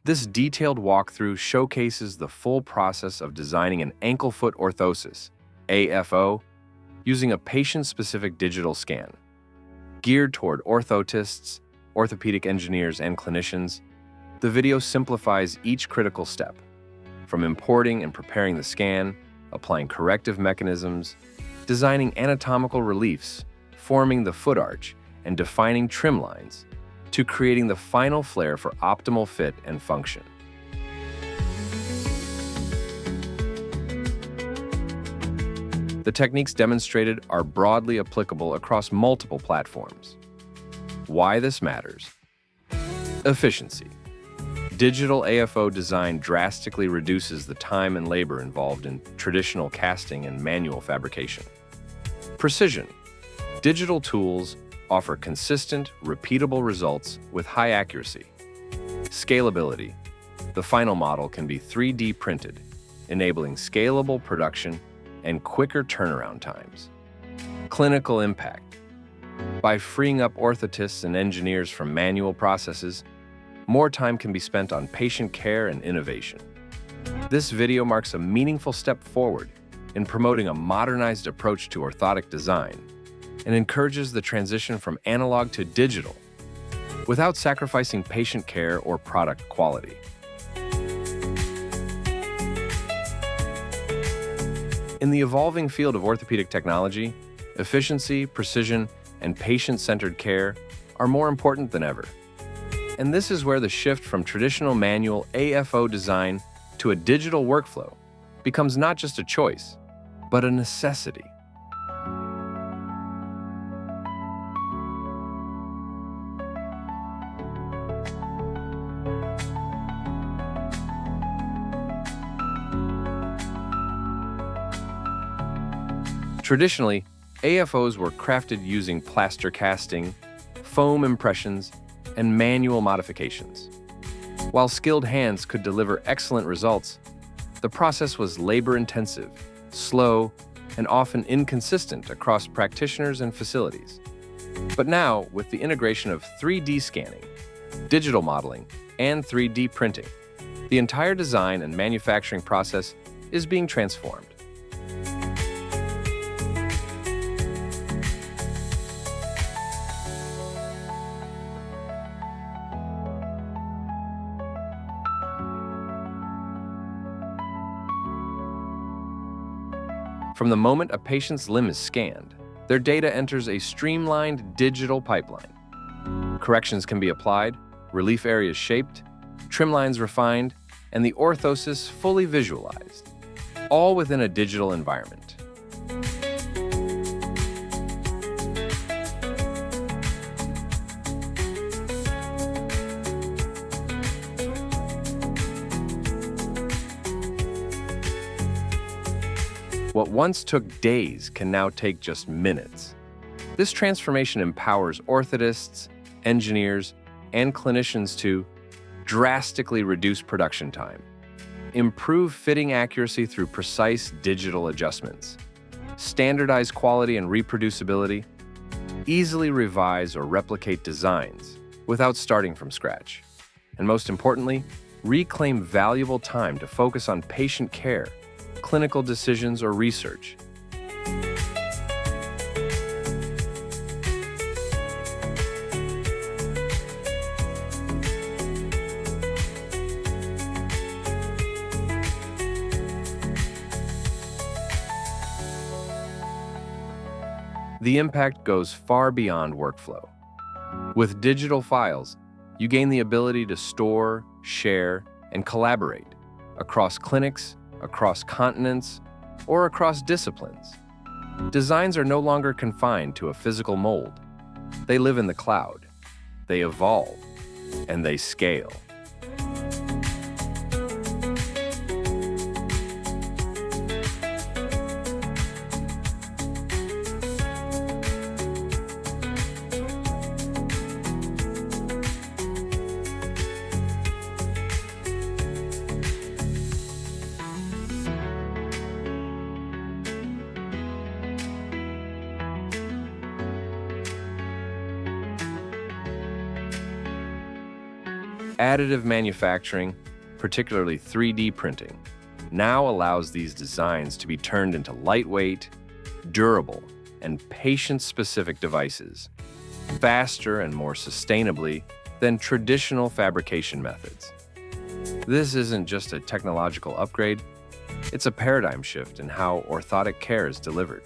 This detailed walkthrough showcases the full process of designing an ankle foot orthosis, AFO, using a patient-specific digital scan. Geared toward orthotists, orthopedic engineers, and clinicians, the video simplifies each critical step, from importing and preparing the scan, applying corrective mechanisms, designing anatomical reliefs, forming the foot arch, and defining trim lines, to creating the final flare for optimal fit and function. The techniques demonstrated are broadly applicable across multiple platforms. Why this matters? Efficiency. Digital AFO design drastically reduces the time and labor involved in traditional casting and manual fabrication. Precision. Digital tools offer consistent, repeatable results with high accuracy. Scalability. The final model can be 3D printed, enabling scalable production and quicker turnaround times. Clinical impact. By freeing up orthotists and engineers from manual processes, more time can be spent on patient care and innovation. This video marks a meaningful step forward in promoting a modernized approach to orthotic design and encourages the transition from analog to digital without sacrificing patient care or product quality. In the evolving field of orthopedic technology, efficiency, precision, and patient-centered care are more important than ever. And this is where the shift from traditional manual AFO design to a digital workflow becomes not just a choice, but a necessity. Traditionally, AFOs were crafted using plaster casting, foam impressions, and manual modifications. While skilled hands could deliver excellent results, the process was labor-intensive, slow, and often inconsistent across practitioners and facilities. But now, with the integration of 3D scanning, digital modeling, and 3D printing, the entire design and manufacturing process is being transformed. From the moment a patient's limb is scanned, their data enters a streamlined digital pipeline. Corrections can be applied, relief areas shaped, trim lines refined, and the orthosis fully visualized, all within a digital environment. What once took days can now take just minutes. This transformation empowers orthotists, engineers, and clinicians to drastically reduce production time, improve fitting accuracy through precise digital adjustments, standardize quality and reproducibility, easily revise or replicate designs without starting from scratch, and most importantly, reclaim valuable time to focus on patient care, clinical decisions, or research. The impact goes far beyond workflow. With digital files, you gain the ability to store, share, and collaborate across clinics, across continents, or across disciplines. Designs are no longer confined to a physical mold. They live in the cloud, they evolve, and they scale. Additive manufacturing, particularly 3D printing, now allows these designs to be turned into lightweight, durable, and patient-specific devices, faster and more sustainably than traditional fabrication methods. This isn't just a technological upgrade, it's a paradigm shift in how orthotic care is delivered.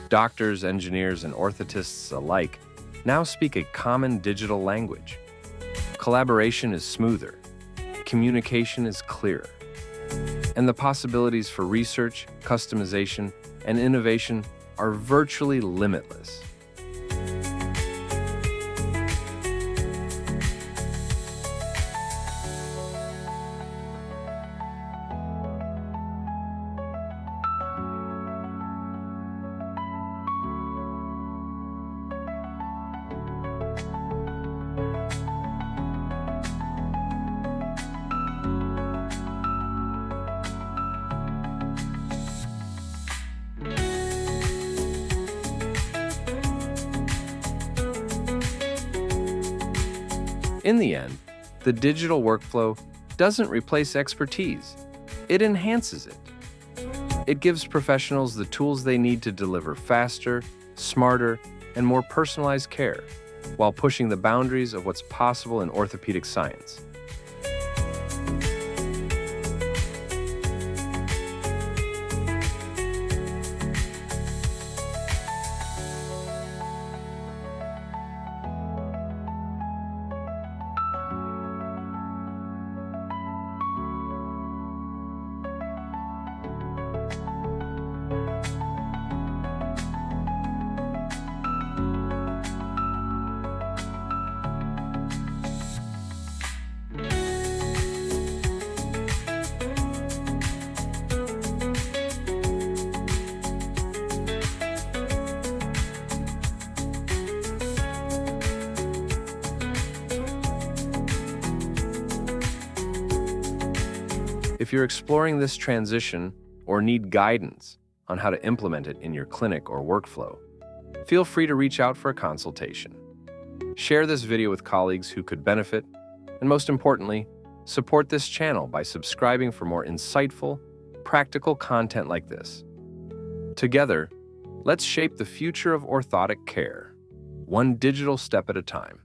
Doctors, engineers, and orthotists alike now speak a common digital language. Collaboration is smoother, communication is clearer, and the possibilities for research, customization, and innovation are virtually limitless. In the end, the digital workflow doesn't replace expertise, it enhances it. It gives professionals the tools they need to deliver faster, smarter, and more personalized care, while pushing the boundaries of what's possible in orthopedic science. If you're exploring this transition or need guidance on how to implement it in your clinic or workflow, feel free to reach out for a consultation. Share this video with colleagues who could benefit, and most importantly, support this channel by subscribing for more insightful, practical content like this. Together, let's shape the future of orthotic care, one digital step at a time.